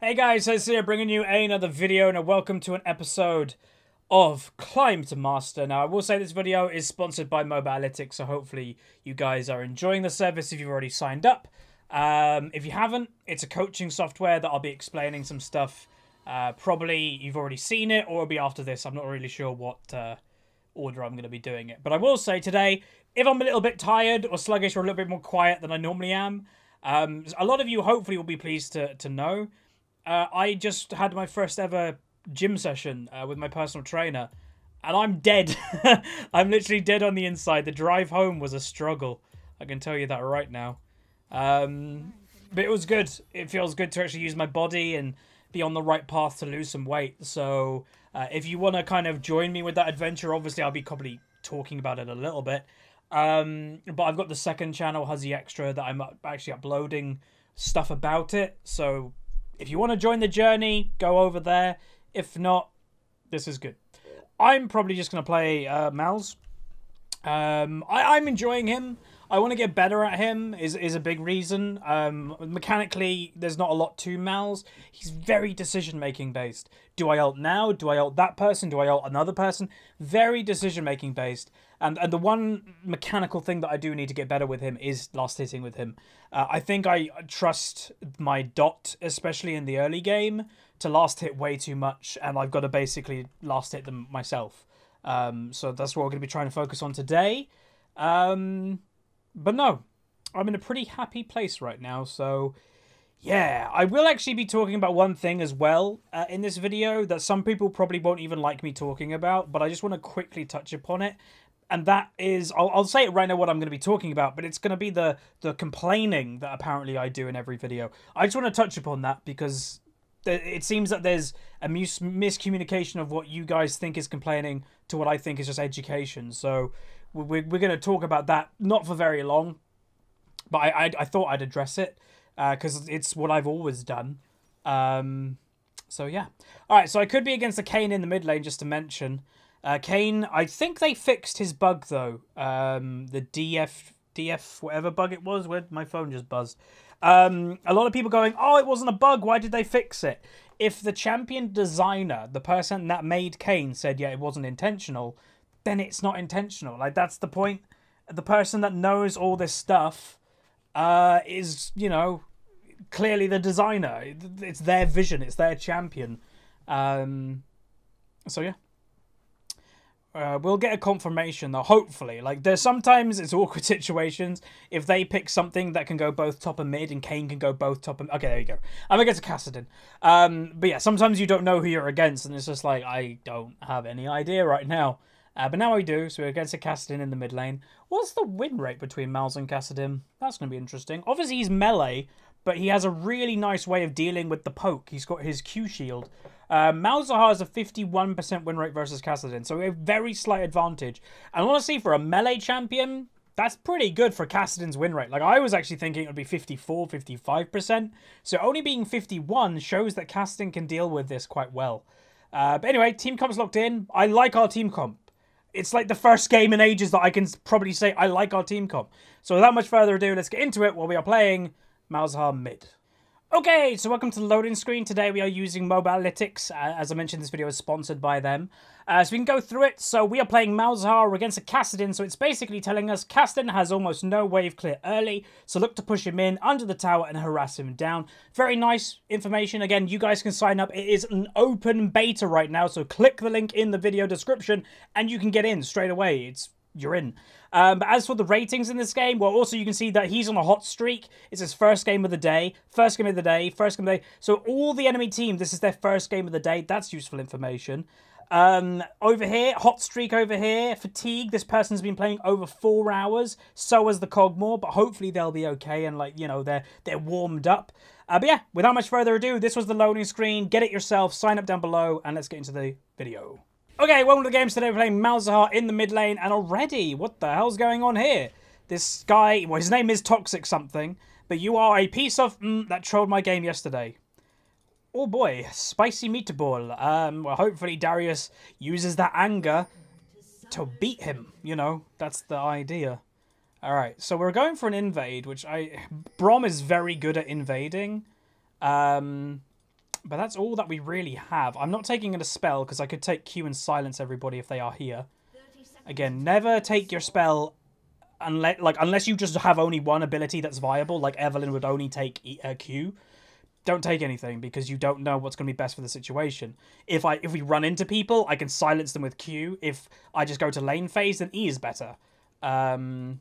Hey guys, Huzzy here bringing you another video and a welcome to an episode of Climb to Master. Now I will say this video is sponsored by Mobalytics, so hopefully you guys are enjoying the service if you've already signed up. If you haven't, it's a coaching software that I'll be explaining some stuff. Probably you've already seen it or it'll be after this. I'm not really sure what order I'm going to be doing it. But I will say today, if I'm a little bit tired or sluggish or a little bit more quiet than I normally am, a lot of you hopefully will be pleased to know. I just had my first ever gym session with my personal trainer, and I'm dead. I'm literally dead on the inside. The drive home was a struggle. I can tell you that right now. But it was good. It feels good to actually use my body and be on the right path to lose some weight. So if you want to kind of join me with that adventure, obviously I'll be probably talking about it a little bit. But I've got the second channel, Huzzy Extra, that I'm actually uploading stuff about it. So if you want to join the journey, go over there. If not, this is good. I'm probably just going to play Malz. I'm enjoying him. I want to get better at him is a big reason. Mechanically, there's not a lot to Malz. He's very decision-making based. Do I ult now? Do I ult that person? Do I ult another person? Very decision-making based. And the one mechanical thing that I do need to get better with him is last hitting with him. I think I trust my dot, especially in the early game, to last hit way too much. And I've got to basically last hit them myself. So that's what we're going to be trying to focus on today. But no, I'm in a pretty happy place right now, so yeah. I will actually be talking about one thing as well in this video that some people probably won't even like me talking about, but I just want to quickly touch upon it. And that is, I'll say it right now what I'm going to be talking about, but it's going to be the complaining that apparently I do in every video. I just want to touch upon that because it seems that there's a miscommunication of what you guys think is complaining to what I think is just education. So we're going to talk about that, not for very long, but I thought I'd address it because it's what I've always done. So yeah. All right, so I could be against the Kayn in the mid lane, just to mention. Kayn, I think they fixed his bug, though. The DF, whatever bug it was, where my phone just buzzed. A lot of people going, oh, it wasn't a bug, why did they fix it? If the champion designer, the person that made Kayn, said, yeah, it wasn't intentional, then it's not intentional. Like, that's the point. The person that knows all this stuff is, you know, clearly the designer. It's their vision. It's their champion. So, yeah. We'll get a confirmation, though, hopefully. Like, there's sometimes it's awkward situations. If they pick something that can go both top and mid, and Kayn can go both top and... Okay, there you go. I'm against Kassadin. But yeah, sometimes you don't know who you're against, and it's just like, I don't have any idea right now. But now I do, so we're against a Kassadin in the mid lane. What's the win rate between Malz and Kassadin? That's going to be interesting. Obviously, he's melee, but he has a really nice way of dealing with the poke. He's got his Q shield. Malzahar has a 51% win rate versus Kassadin, so a very slight advantage. And honestly, for a melee champion, that's pretty good for Kassadin's win rate. Like, I was actually thinking it would be 54, 55%. So only being 51 shows that Kassadin can deal with this quite well. But anyway, team comp's locked in. I like our team comp. It's like the first game in ages that I can probably say I like our team comp. So without much further ado, let's get into it while we are playing Malzahar Mid. Okay, so welcome to the loading screen. Today we are using Mobalytics. As I mentioned, this video is sponsored by them. So we can go through it. So we are playing Malzahar against a Kassadin. So it's basically telling us Kassadin has almost no wave clear early. So look to push him in under the tower and harass him down. Very nice information. Again, you guys can sign up. It is an open beta right now. So click the link in the video description and you can get in straight away. You're in. But as for the ratings in this game, well, also you can see that he's on a hot streak. It's his first game of the day. First game of the day. First game of the day. So all the enemy team, this is their first game of the day. That's useful information. Over here, hot streak over here. Fatigue. This person's been playing over 4 hours. So has the Cogmore, but hopefully they'll be okay and, like, you know, they're warmed up. But yeah, without much further ado, this was the loading screen. Get it yourself. Sign up down below, and let's get into the video. Okay, welcome to the games today. We're playing Malzahar in the mid lane, and already, what the hell's going on here? This guy, well, his name is Toxic something, but you are a piece of that trolled my game yesterday. Oh boy, spicy meatball. Well, hopefully Darius uses that anger to beat him, you know, that's the idea. Alright, so we're going for an invade, which Braum is very good at invading. But that's all that we really have. I'm not taking a spell because I could take Q and silence everybody if they are here. Again, never take your spell unless you just have only one ability that's viable, like Evelyn would only take Q. Don't take anything because you don't know what's going to be best for the situation. If we run into people, I can silence them with Q. If I just go to lane phase, then E is better. So,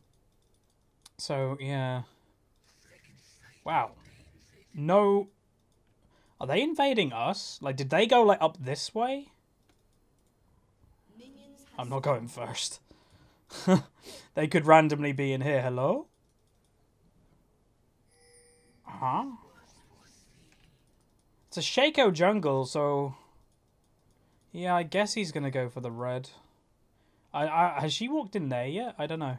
yeah. Wow. No. Are they invading us? Like, did they go, like, up this way? I'm not going first. They could randomly be in here. Hello? Huh? It's a Shaco jungle, so... Yeah, I guess he's going to go for the red. Has she walked in there yet? I don't know.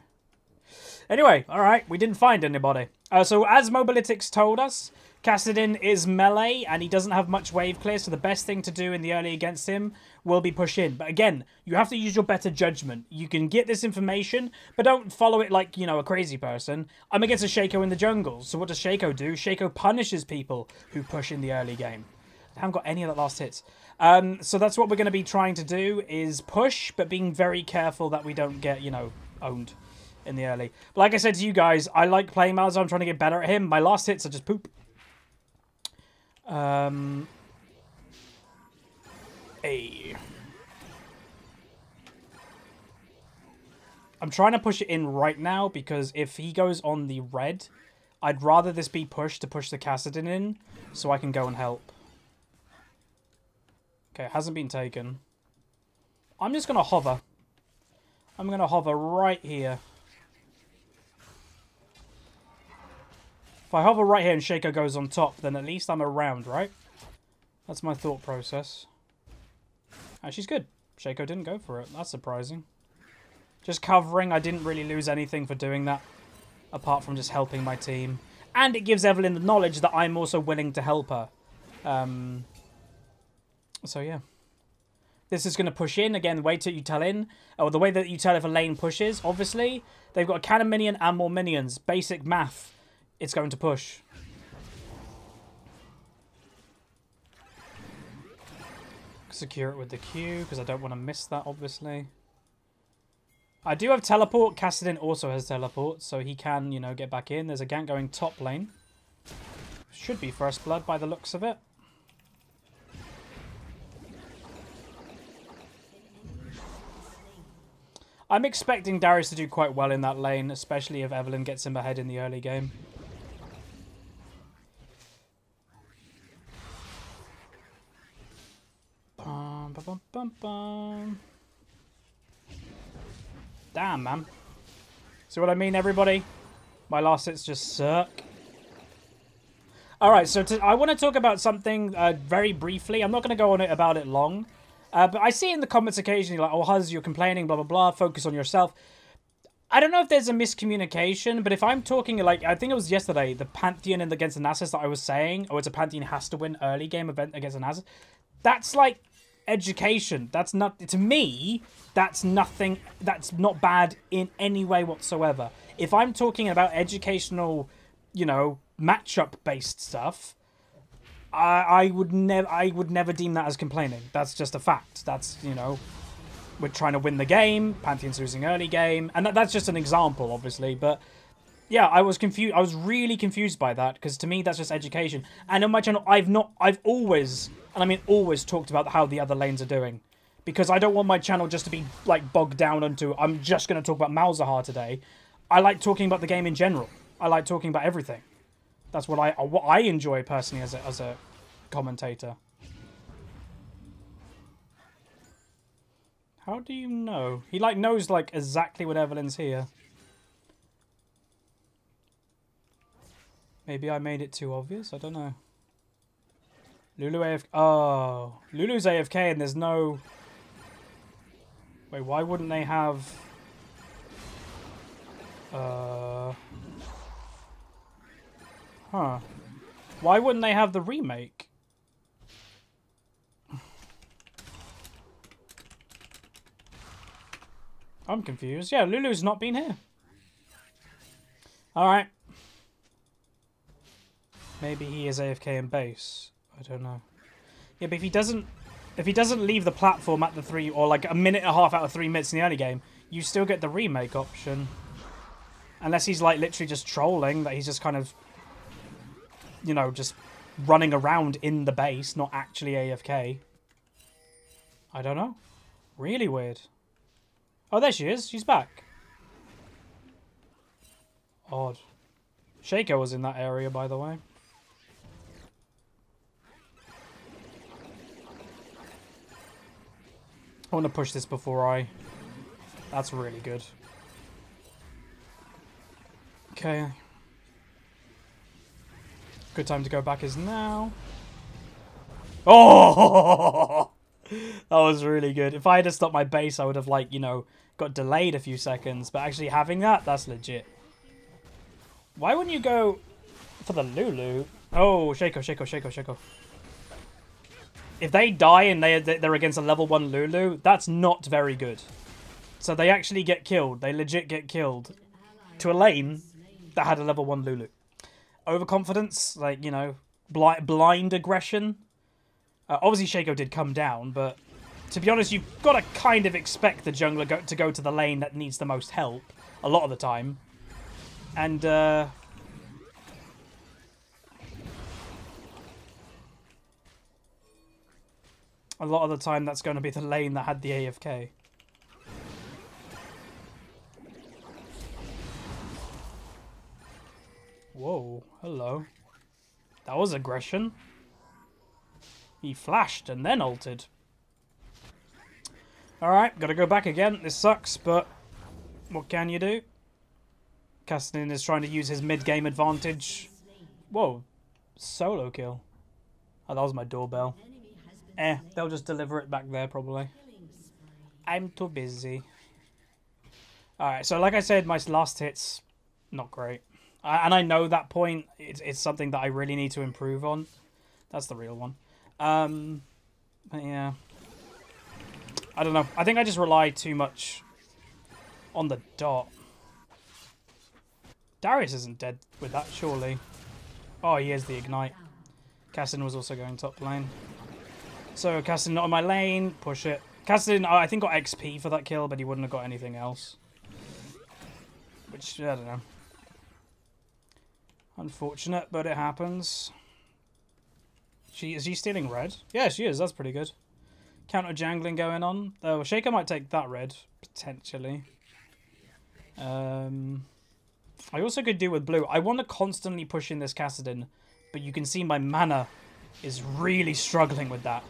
Anyway, alright, we didn't find anybody. So as Mobilytics told us, Kassadin is melee and he doesn't have much wave clear, so the best thing to do in the early against him will be push in. But again, you have to use your better judgment. You can get this information, but don't follow it like, you know, a crazy person. I'm against a Shaco in the jungle, so what does Shaco do? Shaco punishes people who push in the early game. I haven't got any of that last hits. So that's what we're going to be trying to do, is push, but being very careful that we don't get, you know, owned in the early. But like I said to you guys, I like playing Malzahar. I'm trying to get better at him. My last hits are just poop. Hey. I'm trying to push it in right now because if he goes on the red, I'd rather this be pushed to push the Kassadin in so I can go and help. Okay, it hasn't been taken. I'm just going to hover. I'm going to hover right here. If I hover right here and Shaco goes on top, then at least I'm around, right? That's my thought process. Ah, she's good. Shaco didn't go for it. That's surprising. Just covering. I didn't really lose anything for doing that, apart from just helping my team. And it gives Evelyn the knowledge that I'm also willing to help her. So, yeah. This is going to push in. Again, wait till you tell in. Or the way that you tell if a lane pushes, obviously. They've got a cannon minion and more minions. Basic math. It's going to push. Secure it with the Q, because I don't want to miss that, obviously. I do have teleport. Kassadin also has teleport, so he can, you know, get back in. There's a gank going top lane. Should be first blood by the looks of it. I'm expecting Darius to do quite well in that lane, especially if Evelyn gets him ahead in the early game. Bum, bum, bum. Damn, man. See what I mean, everybody? My last hits just suck. Alright, so I want to talk about something very briefly. I'm not going to go on it about it long. But I see in the comments occasionally, like, oh, Huzz, you're complaining, blah, blah, blah, focus on yourself. I don't know if there's a miscommunication, but if I'm talking, like, I think it was yesterday, the Pantheon against the Nasus that I was saying, oh, it's a Pantheon has to win early game event against the Nasus. That's, like, education. That's not, to me, that's nothing, that's not bad in any way whatsoever. If I'm talking about educational, you know, matchup-based stuff, I would never deem that as complaining. That's just a fact. That's, you know, we're trying to win the game. Pantheon's losing early game, and that's just an example, obviously. But yeah, I was confused. I was really confused by that because to me that's just education. And on my channel, I've always, and I mean always, talked about how the other lanes are doing, because I don't want my channel just to be like bogged down onto I'm just going to talk about Malzahar today. I like talking about the game in general. I like talking about everything. That's what I enjoy personally as a commentator. How do you know? He like knows like exactly when Evelyn's here. Maybe I made it too obvious. I don't know. Lulu AFK. Oh, Lulu's AFK and there's no. Wait, why wouldn't they have? Huh. Why wouldn't they have the remake? I'm confused. Yeah, Lulu's not been here. Alright. Maybe he is AFK in base. I don't know. Yeah, but if he doesn't leave the platform at the 3 or like a minute and a half out of 3 minutes in the early game, you still get the remake option. Unless he's like literally just trolling, that he's just kind of, you know, just running around in the base, not actually AFK. I don't know. Really weird. Oh, there she is. She's back. Odd. Shaco was in that area, by the way. I want to push this before I... That's really good. Okay. Good time to go back is now. Oh! That was really good. If I had stopped my base, I would have, like, you know, got delayed a few seconds. But actually having that, that's legit. Why wouldn't you go for the Lulu? Oh, Shaco. If they die and they're against a level 1 Lulu, that's not very good. So they actually get killed. They legit get killed to a lane that had a level 1 Lulu. Overconfidence, like, you know, blind aggression. Obviously, Shaco did come down, but to be honest, you've got to kind of expect the jungler to go to the lane that needs the most help a lot of the time. And, a lot of the time, that's going to be the lane that had the AFK. Whoa, hello. That was aggression. He flashed and then ulted. Alright, gotta go back again. This sucks, but what can you do? Kassadin is trying to use his mid-game advantage. Whoa, solo kill. Oh, that was my doorbell. They'll just deliver it back there, probably. I'm too busy. Alright, so like I said, my last hit's not great. And I know that point. It's something that I really need to improve on. That's the real one. But yeah. I don't know. I think I just rely too much on the dot. Darius isn't dead with that, surely. Oh, he is the Ignite. Kassadin was also going top lane. So, Kassadin not on my lane. Push it. Kassadin, I think, got XP for that kill, but he wouldn't have got anything else. Which, I don't know. Unfortunate, but it happens. Is she stealing red? Yeah, she is. That's pretty good. Counter jangling going on. Though Shaco might take that red, potentially. I also could do with blue. I want to constantly push in this Kassadin, but you can see my mana is really struggling with that.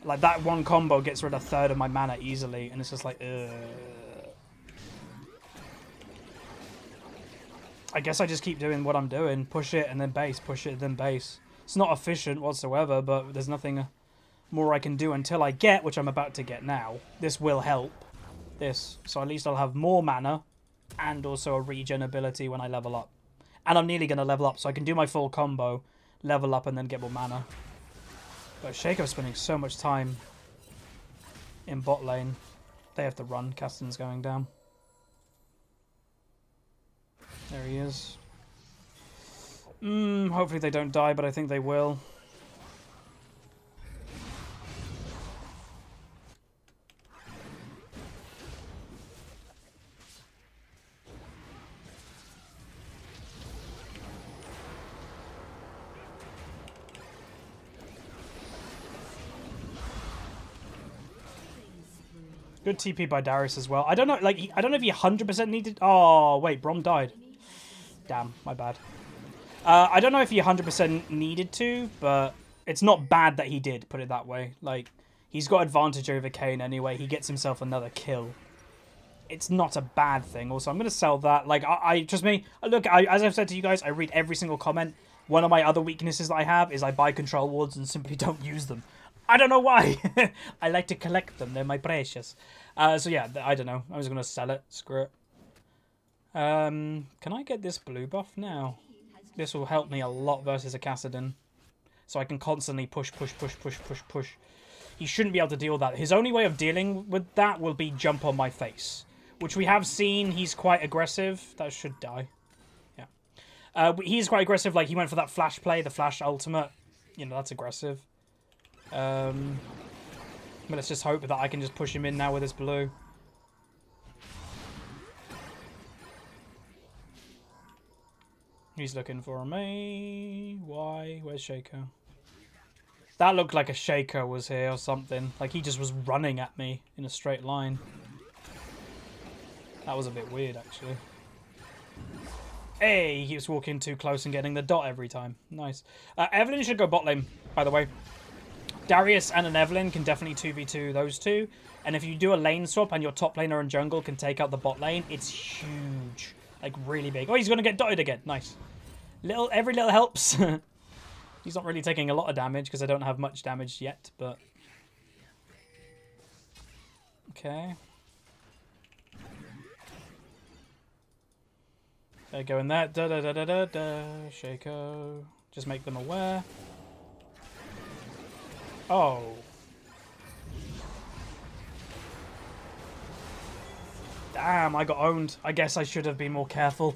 Like, that one combo gets rid of a third of my mana easily, and it's just like, ugh. I guess I just keep doing what I'm doing. Push it and then base. Push it and then base. It's not efficient whatsoever, but there's nothing more I can do until I get, which I'm about to get now. This will help. This. So at least I'll have more mana and also a regen ability when I level up. And I'm nearly going to level up, so I can do my full combo, level up, and then get more mana. But Shaco's spending so much time in bot lane. They have to run. Kassadin's going down. There he is. Hopefully they don't die, but I think they will. Good TP by Darius as well. I don't know, like, I don't know if he 100% needed... Oh, wait, Brom died. Damn, my bad. I don't know if he 100% needed to, but it's not bad that he did, put it that way. Like, he's got advantage over Kayn anyway. He gets himself another kill. It's not a bad thing. Also, I'm going to sell that. Like, trust me, look, as I've said to you guys, I read every single comment. One of my other weaknesses that I have is I buy control wards and simply don't use them. I don't know why. I like to collect them. They're my precious. So yeah, I don't know. I was going to sell it. Screw it. Can I get this blue buff now? This will help me a lot versus a Kassadin. So I can constantly push. He shouldn't be able to deal with that. His only way of dealing with that will be jump on my face. Which we have seen. He's quite aggressive. That should die. Yeah. He's quite aggressive. Like, he went for that flash play, the flash ultimate. You know, that's aggressive. But let's just hope that I can just push him in now with this blue. He's looking for me. Why? Where's Shaco? That looked like a Shaco was here or something. Like he just was running at me in a straight line. That was a bit weird, actually. Hey, he keeps walking too close and getting the dot every time. Nice. Evelyn should go bot lane, by the way. Darius and an Evelyn can definitely 2v2 those two. And if you do a lane swap and your top laner and jungle can take out the bot lane, it's huge. Like, really big. Oh, he's going to get dotted again. Nice. Every little helps. He's not really taking a lot of damage because I don't have much damage yet, but... Okay. They're going there. Da-da-da-da-da-da. Shaco. Just make them aware. Oh. Damn, I got owned. I guess I should have been more careful.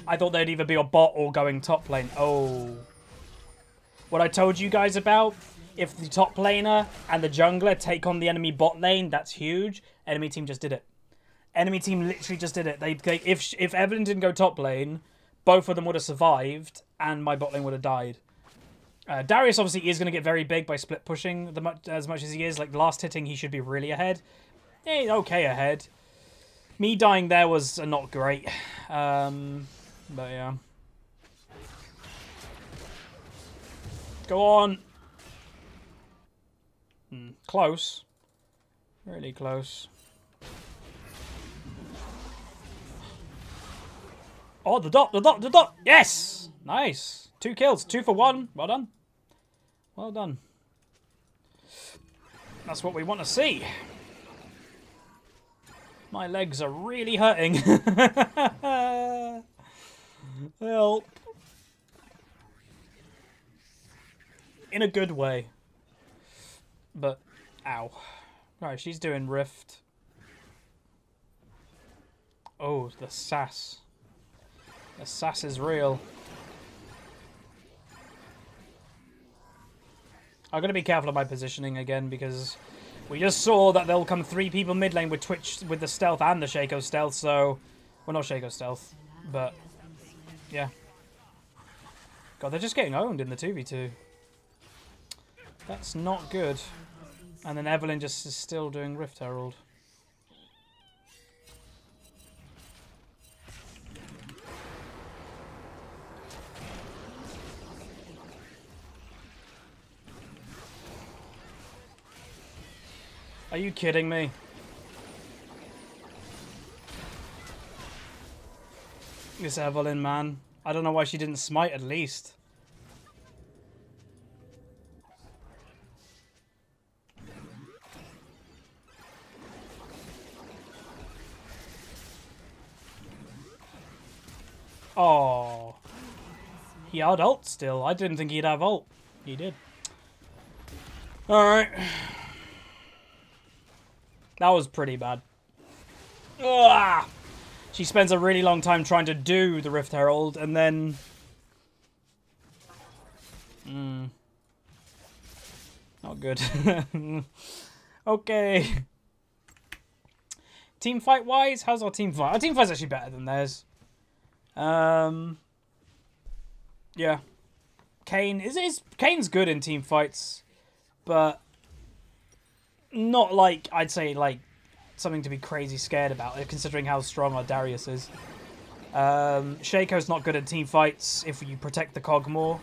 I thought they'd either be a bot or going top lane. Oh. What I told you guys about, if the top laner and the jungler take on the enemy bot lane, that's huge. Enemy team just did it. Enemy team literally just did it. If Evelyn didn't go top lane, both of them would have survived and my bot lane would have died. Darius obviously is going to get very big by split pushing as much as he is. Like last hitting, he should be really ahead. Okay ahead. Me dying there was not great. But yeah. Go on. Close. Really close. Oh, the dot. Yes! Nice. 2 kills. 2 for 1. Well done. Well done. That's what we want to see. My legs are really hurting. Help. In a good way. But, ow. Right, she's doing Rift. Oh, the sass. The sass is real. I'm going to be careful of my positioning again because we just saw that there'll come 3 people mid lane with Twitch with the stealth and the Shaco stealth, so... Well, not Shaco stealth, but... Yeah. God, they're just getting owned in the 2v2. That's not good. And then Evelyn just is still doing Rift Herald. Are you kidding me? This Evelyn, man. I don't know why she didn't smite at least. Oh. He had ult still. I didn't think he'd have ult. He did. Alright. That was pretty bad. Ugh! She spends a really long time trying to do the Rift Herald, and then... Not good. Okay. Teamfight-wise, how's our teamfight? Our teamfight's actually better than theirs. Yeah. Kane's good in teamfights, but... Not like, I'd say, like, something to be crazy scared about, considering how strong our Darius is. Shaco's not good at team fights if you protect the cog more.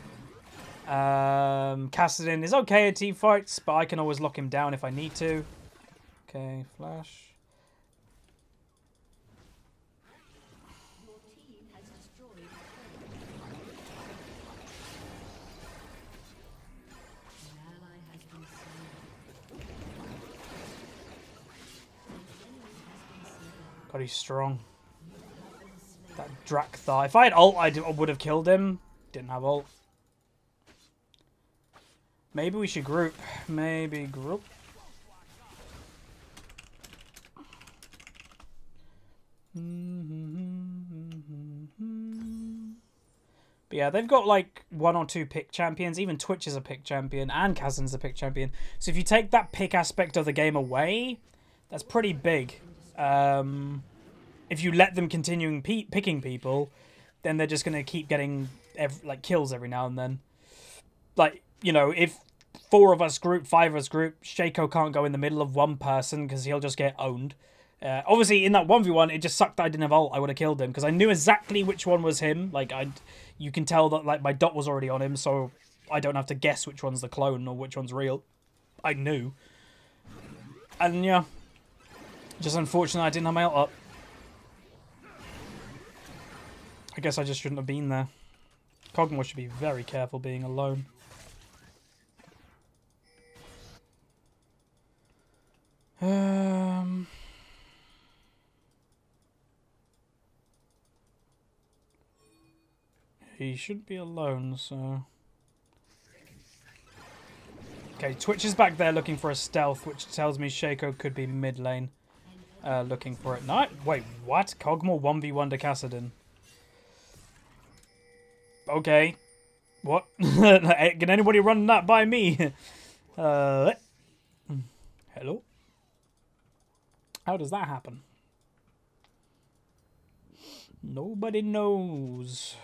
Kassadin is okay at team fights, but I can always lock him down if I need to. Okay, flash. God, he's strong. That Drakthar. If I had ult, I would have killed him. Didn't have ult. Maybe we should group. Maybe group. But yeah, they've got like 1 or 2 pick champions. Even Twitch is a pick champion, and Kazan's a pick champion. So if you take that pick aspect of the game away, that's pretty big. If you let them continuing picking people, then they're just going to keep getting kills every now and then. Like, you know, if 4 of us group, 5 of us group, Shaco can't go in the middle of one person because he'll just get owned. Obviously, in that 1v1, it just sucked that I didn't have ult. I would have killed him because I knew exactly which one was him. Like, you can tell that like my dot was already on him, so I don't have to guess which one's the clone or which one's real. I knew. And yeah, just unfortunate I didn't have my ult up. I guess I just shouldn't have been there. Cogmore should be very careful being alone. He should be alone, so... Okay, Twitch is back there looking for a stealth, which tells me Shaco could be mid lane looking for it. No, wait, what? Cogmore 1v1 to Kassadin. Okay. What? Can anybody run that by me? Hello? How does that happen? Nobody knows.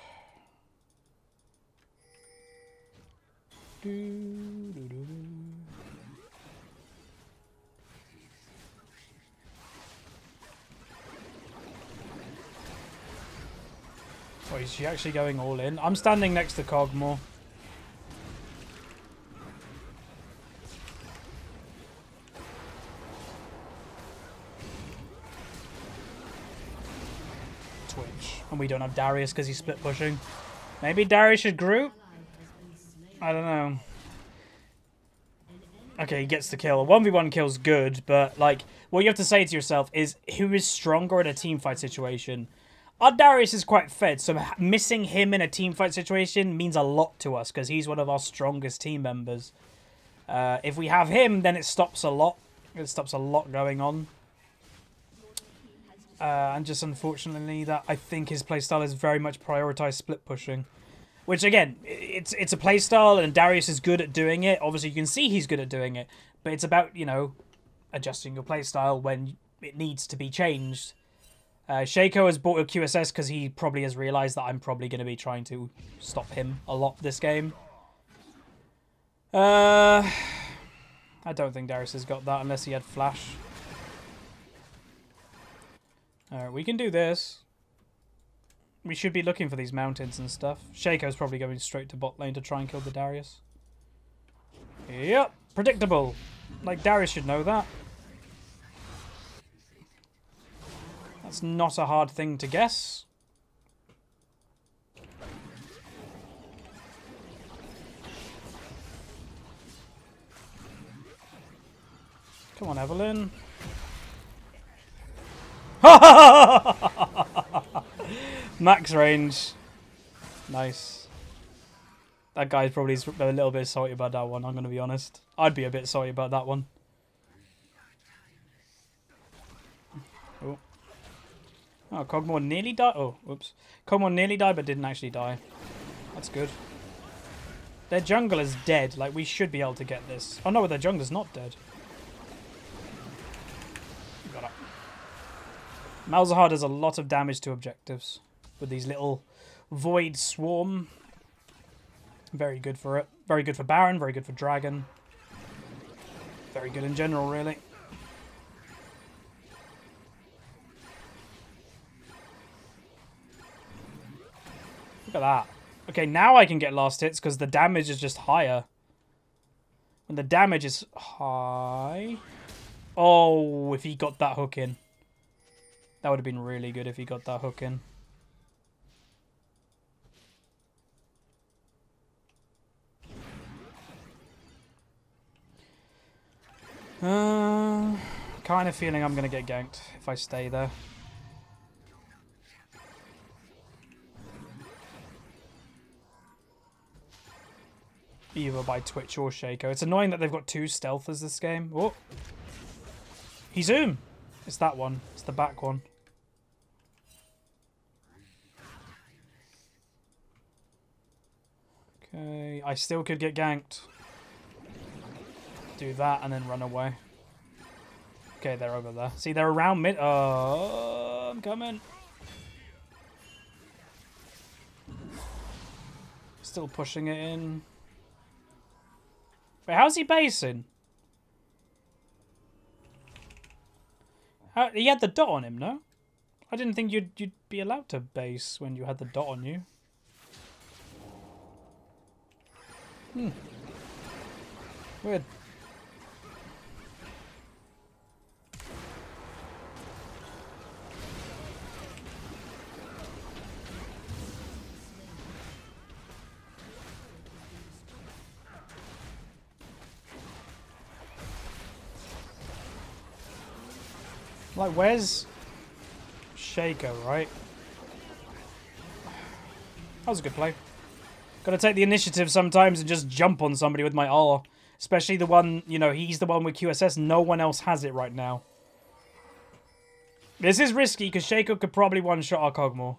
Oh, is she actually going all in? I'm standing next to Cogmore. Twitch. And we don't have Darius because he's split pushing. Maybe Darius should group? I don't know. Okay, he gets the kill. A 1v1 kill's good, but like what you have to say to yourself is who is stronger in a teamfight situation? Our Darius is quite fed, so missing him in a teamfight situation means a lot to us because he's one of our strongest team members. If we have him, then it stops a lot. It stops a lot going on. And just unfortunately that I think his playstyle is very much prioritized split pushing. Which again, it's a playstyle and Darius is good at doing it. Obviously you can see he's good at doing it. But it's about, you know, adjusting your playstyle when it needs to be changed. Shaco has bought a QSS because he probably has realised that I'm probably going to be trying to stop him a lot this game. I don't think Darius has got that unless he had flash. Alright, we can do this. We should be looking for these mountains and stuff. Shaco's probably going straight to bot lane to try and kill the Darius. Yep, predictable. Like, Darius should know that. That's not a hard thing to guess. Come on, Evelyn. Max range. Nice. That guy's probably a little bit salty about that one, I'm going to be honest. I'd be a bit salty about that one. Oh. Oh, Cogmore nearly died. Oh, whoops. Cogmore nearly died but didn't actually die. That's good. Their jungle is dead. Like, we should be able to get this. Oh no, their jungler's not dead. Got it. Malzahar does a lot of damage to objectives with these little void swarm. Very good for it. Very good for Baron, very good for Dragon. Very good in general, really. Look at that. Okay, now I can get last hits because the damage is just higher. When the damage is high... Oh, if he got that hook in. That would have been really good if he got that hook in. Kind of feeling I'm going to get ganked if I stay there. Either by Twitch or Shaco. It's annoying that they've got 2 stealthers this game. Oh. He zoom. It's that one. It's the back one. Okay, I still could get ganked. Do that and then run away. Okay, they're over there. See, they're around mid. Oh, I'm coming. Still pushing it in. Wait, how's he basing? He had the dot on him, no? I didn't think you'd be allowed to base when you had the dot on you. Weird. Like, where's Shaco, right? That was a good play. Gotta take the initiative sometimes and just jump on somebody with my R. Especially the one, you know, he's the one with QSS. No one else has it right now. This is risky because Shaco could probably one-shot our Cogmore.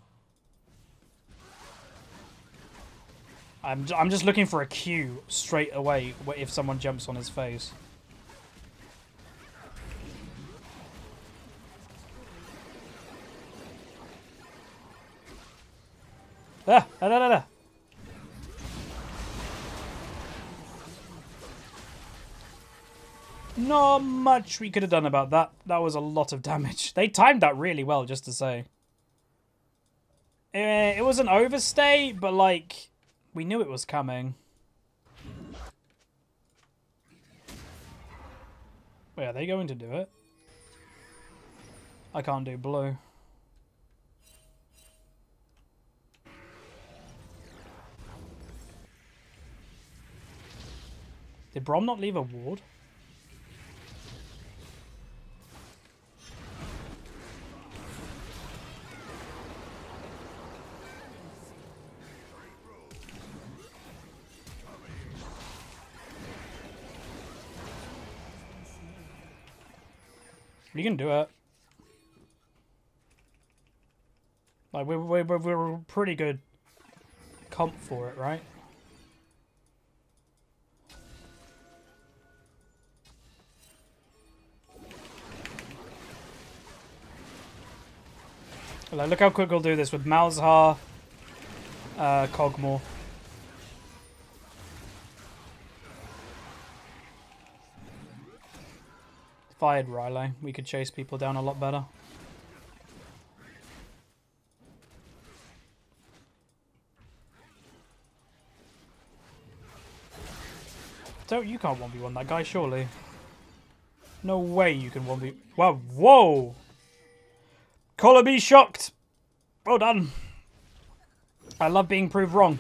I'm just looking for a Q straight away if someone jumps on his face. Ah. Not much we could have done about that. That was a lot of damage. They timed that really well, just to say. It was an overstay, but like, we knew it was coming. Wait, are they going to do it? I can't do blue. Did Brom not leave a ward? You can do it. Like, we're pretty good comp for it, right? Like, look how quick we'll do this with Malzahar, Cogmore. If I had Riley, we could chase people down a lot better. You can't 1v1 that guy, surely. No way you can 1v... Wow, whoa! Collar be shocked! Well done. I love being proved wrong.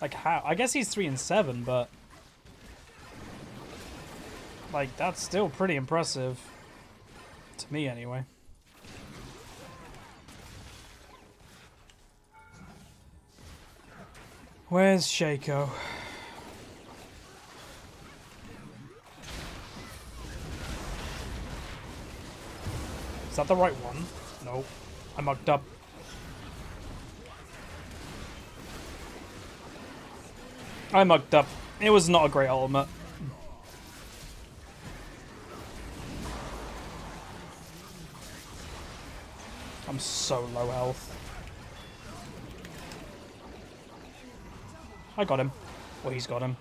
Like, how? I guess he's 3 and 7, but... like, that's still pretty impressive. To me, anyway. Where's Shaco? Is that the right one? No. I mucked up. I mucked up. It was not a great ultimate. I'm so low health. I got him. Well, he's got him.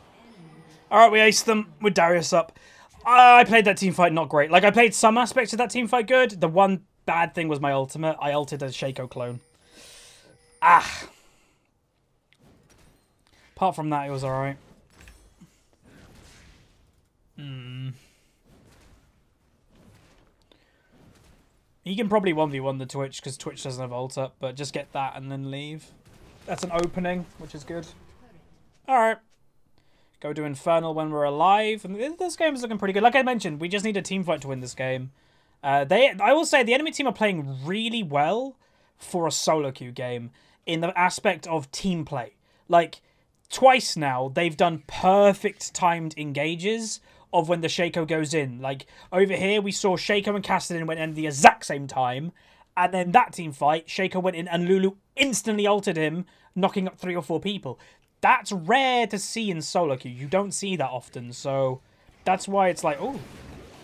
Alright, we aced them with Darius up. I played that team fight not great. Like, I played some aspects of that team fight good. The one bad thing was my ultimate. I ulted a Shaco clone. Ah. Apart from that, it was alright. He can probably 1v1 the Twitch, because Twitch doesn't have ult up, but just get that and then leave. That's an opening, which is good. Alright. Go do Infernal when we're alive. And this game is looking pretty good. Like I mentioned, we just need a team fight to win this game. I will say the enemy team are playing really well for a solo queue game in the aspect of team play. Like, twice now, they've done perfect timed engages of when the Shaco goes in. Like, over here, we saw Shaco and Cassidy went in the exact same time. And then that team fight, Shaco went in and Lulu instantly altered him, knocking up 3 or 4 people. That's rare to see in solo queue. You don't see that often, so that's why it's like, oh,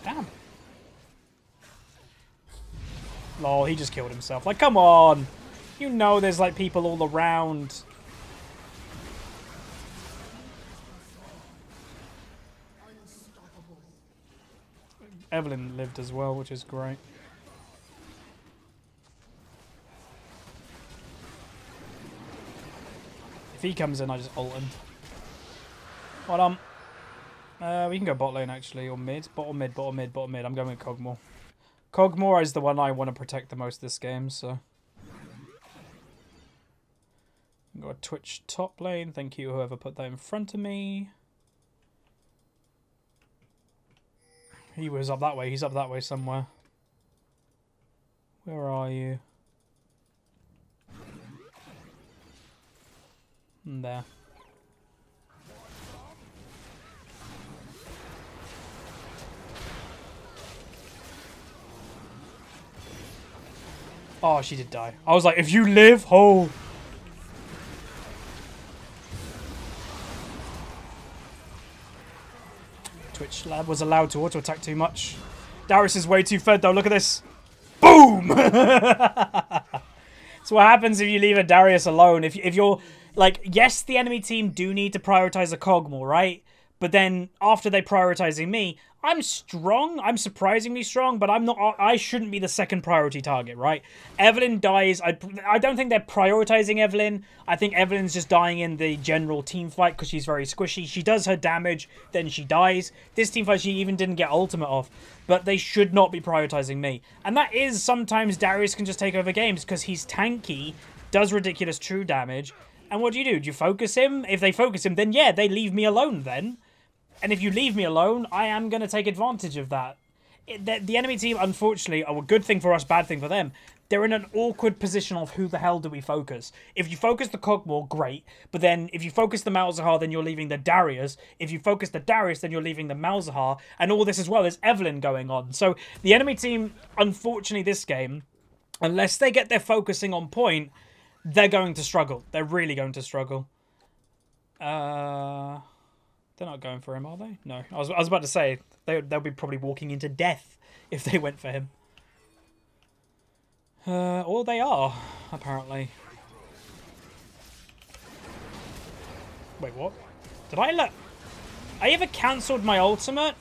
damn. Lol, he just killed himself. Like, come on. You know there's, like, people all around. Evelyn lived as well, which is great. If he comes in, I just ult him. Hold on. We can go bot lane, actually, or mid. Bottom mid, bottom mid, bottom mid. I'm going with Kog'Maw. Kog'Maw is the one I want to protect the most this game, so... Got a Twitch top lane. Thank you, whoever put that in front of me. He was up that way. He's up that way somewhere. Where are you? There. Oh, she did die. I was like, if you live, oh. Twitch lad was allowed to auto attack too much. Darius is way too fed though. Look at this. Boom! That's what happens if you leave a Darius alone. If you're like, yes, the enemy team do need to prioritize a Kog'Maw, right? But then after they prioritizing me, I'm strong. I'm surprisingly strong, but I'm not. I shouldn't be the second priority target, right? Evelyn dies. I don't think they're prioritizing Evelyn. I think Evelyn's just dying in the general team fight because she's very squishy. She does her damage, then she dies. This team fight, she even didn't get ultimate off. But they should not be prioritizing me. And that is sometimes Darius can just take over games because he's tanky, does ridiculous true damage. And what do? Do you focus him? If they focus him, then yeah, they leave me alone then. And if you leave me alone, I am going to take advantage of that. The enemy team, unfortunately, are a good thing for us, bad thing for them. They're in an awkward position of who the hell do we focus. If you focus the Kog'Maw, great. But then if you focus the Malzahar, then you're leaving the Darius. If you focus the Darius, then you're leaving the Malzahar. And all this as well is Evelyn going on. So the enemy team, unfortunately this game, unless they get their focusing on point, they're going to struggle. They're really going to struggle. They're not going for him, are they? No. I was about to say, they'll be probably walking into death if they went for him. Or they are, apparently. Wait, what? Did I either cancelled my ultimate,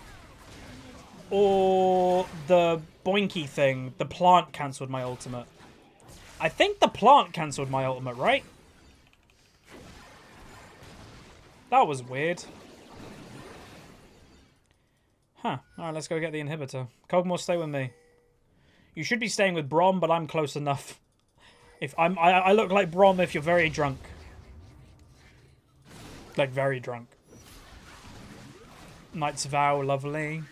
or the boinky thing, the plant cancelled my ultimate. I think the plant cancelled my ultimate, right? That was weird. Huh. Alright, let's go get the inhibitor. Kog'Maw, stay with me. You should be staying with Brom, but I'm close enough. If I look like Brom if you're very drunk. Like, very drunk. Knight's Vow, lovely.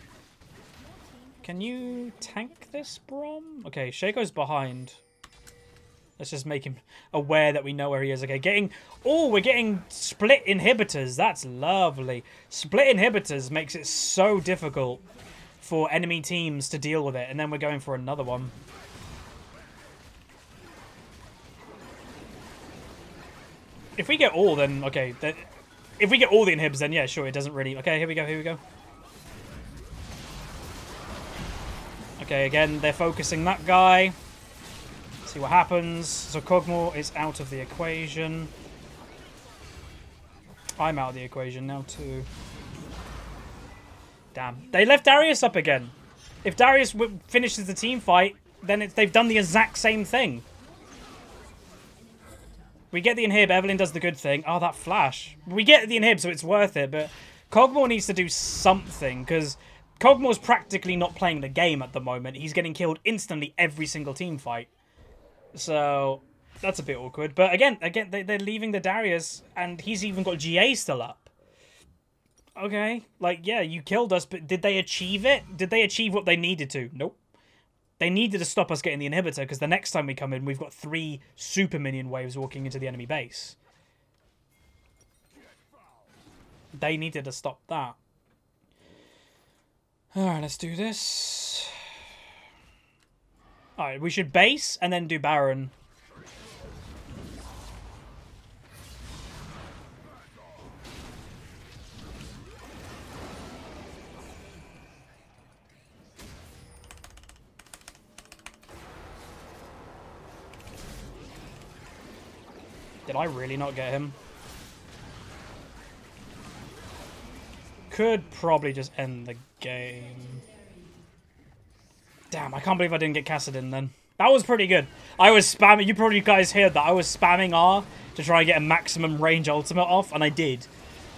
Can you tank this, Brom? Okay, Shaco's behind. Let's just make him aware that we know where he is. Okay, we're getting split inhibitors. That's lovely. Split inhibitors makes it so difficult for enemy teams to deal with it. And then we're going for another one. If we get all, then okay. If we get all the inhibs, then yeah, sure, it doesn't really... Okay, here we go, here we go. Okay, again, they're focusing that guy. See what happens. So Kog'Maw is out of the equation. I'm out of the equation now too. Damn. They left Darius up again. If Darius finishes the team fight, then they've done the exact same thing. We get the inhib. Evelyn does the good thing. Oh, that flash. We get the inhib, so it's worth it. But Kog'Maw needs to do something because Kog'Maw's practically not playing the game at the moment. He's getting killed instantly every single team fight. So that's a bit awkward. But again, they're leaving the Darius, and he's even got GA still up. Okay, like, yeah, you killed us, but did they achieve it? Did they achieve what they needed to? Nope. They needed to stop us getting the inhibitor, because the next time we come in, we've got 3 super minion waves walking into the enemy base. They needed to stop that. Alright, let's do this. Alright, we should base and then do Baron. Did I really not get him? Could probably just end the game. Damn, I can't believe I didn't get Kassadin then. That was pretty good. I was spamming, you probably guys heard that, I was spamming R to try and get a maximum range ultimate off, and I did.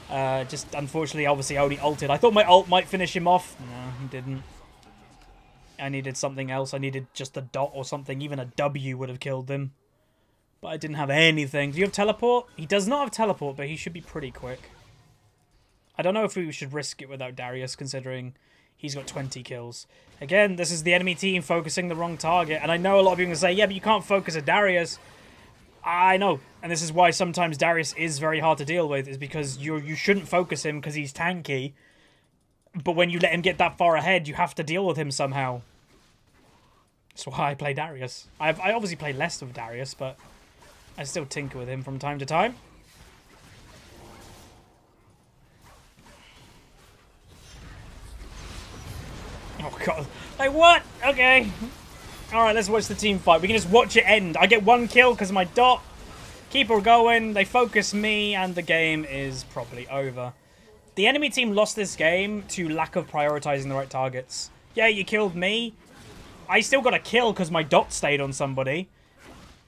Just unfortunately, obviously, I only ulted. I thought my ult might finish him off. No, he didn't. I needed something else. I needed just a dot or something. Even a W would have killed him. But I didn't have anything. Do you have teleport? He does not have teleport, but he should be pretty quick. I don't know if we should risk it without Darius, considering he's got 20 kills. Again, this is the enemy team focusing the wrong target. And I know a lot of you are going to say, yeah, but you can't focus a Darius. I know. And this is why sometimes Darius is very hard to deal with, is because you shouldn't focus him because he's tanky. But when you let him get that far ahead, you have to deal with him somehow. That's why I play Darius. I obviously play less of Darius, but I still tinker with him from time to time. Oh god. Like what? Okay. Alright, let's watch the team fight. We can just watch it end. I get one kill because of my dot. Keep her going. They focus me and the game is probably over. The enemy team lost this game to lack of prioritizing the right targets. Yeah, you killed me. I still got a kill because my dot stayed on somebody.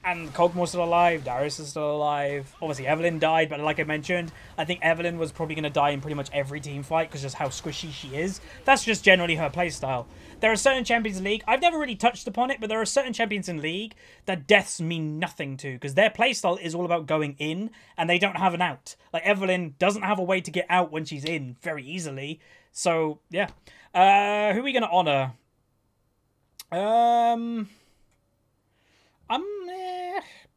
And Kog'Maw's still alive, Darius is still alive. Obviously, Evelyn died, but like I mentioned, I think Evelyn was probably going to die in pretty much every team fight because just how squishy she is. That's just generally her playstyle. There are certain champions in League, I've never really touched upon it, but there are certain champions in League that deaths mean nothing to because their playstyle is all about going in and they don't have an out. Like, Evelyn doesn't have a way to get out when she's in very easily. So, yeah. Who are we going to honour?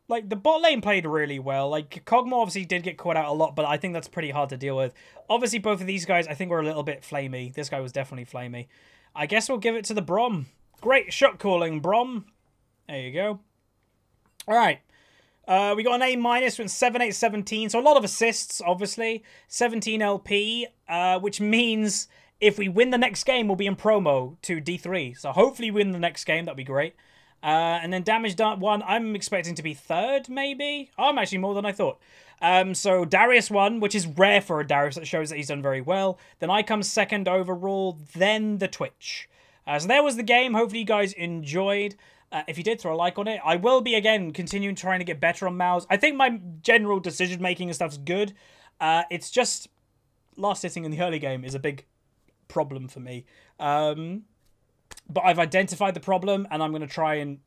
Like, the bot lane played really well. Like, Kog'Maw obviously did get caught out a lot, but I think that's pretty hard to deal with. Obviously, both of these guys, I think, were a little bit flamey. This guy was definitely flamey. I guess we'll give it to the Brom. Great shot calling, Brom. There you go. All right. We got an A- with 7, 8, 17. So a lot of assists, obviously. 17 LP, which means if we win the next game, we'll be in promo to D3. So hopefully win the next game. That'd be great. And then damage done 1, I'm expecting to be 3rd, maybe? Oh, I'm actually more than I thought. So Darius 1, which is rare for a Darius. That shows that he's done very well. Then I come 2nd overall, then the Twitch. So there was the game. Hopefully you guys enjoyed. If you did, throw a like on it. I will be, again, continuing trying to get better on Malz. I think my general decision-making and stuff's good. It's just last hitting in the early game is a big problem for me. But I've identified the problem, and I'm going to try and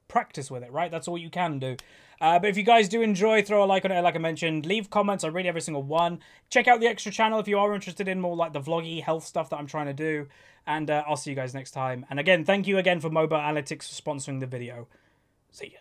practice with it, right? That's all you can do. But if you guys do enjoy, throw a like on it, like I mentioned. Leave comments. I read every single one. Check out the extra channel if you are interested in more like the vloggy health stuff that I'm trying to do. And I'll see you guys next time. And again, thank you again for Mobile Analytics for sponsoring the video. See ya.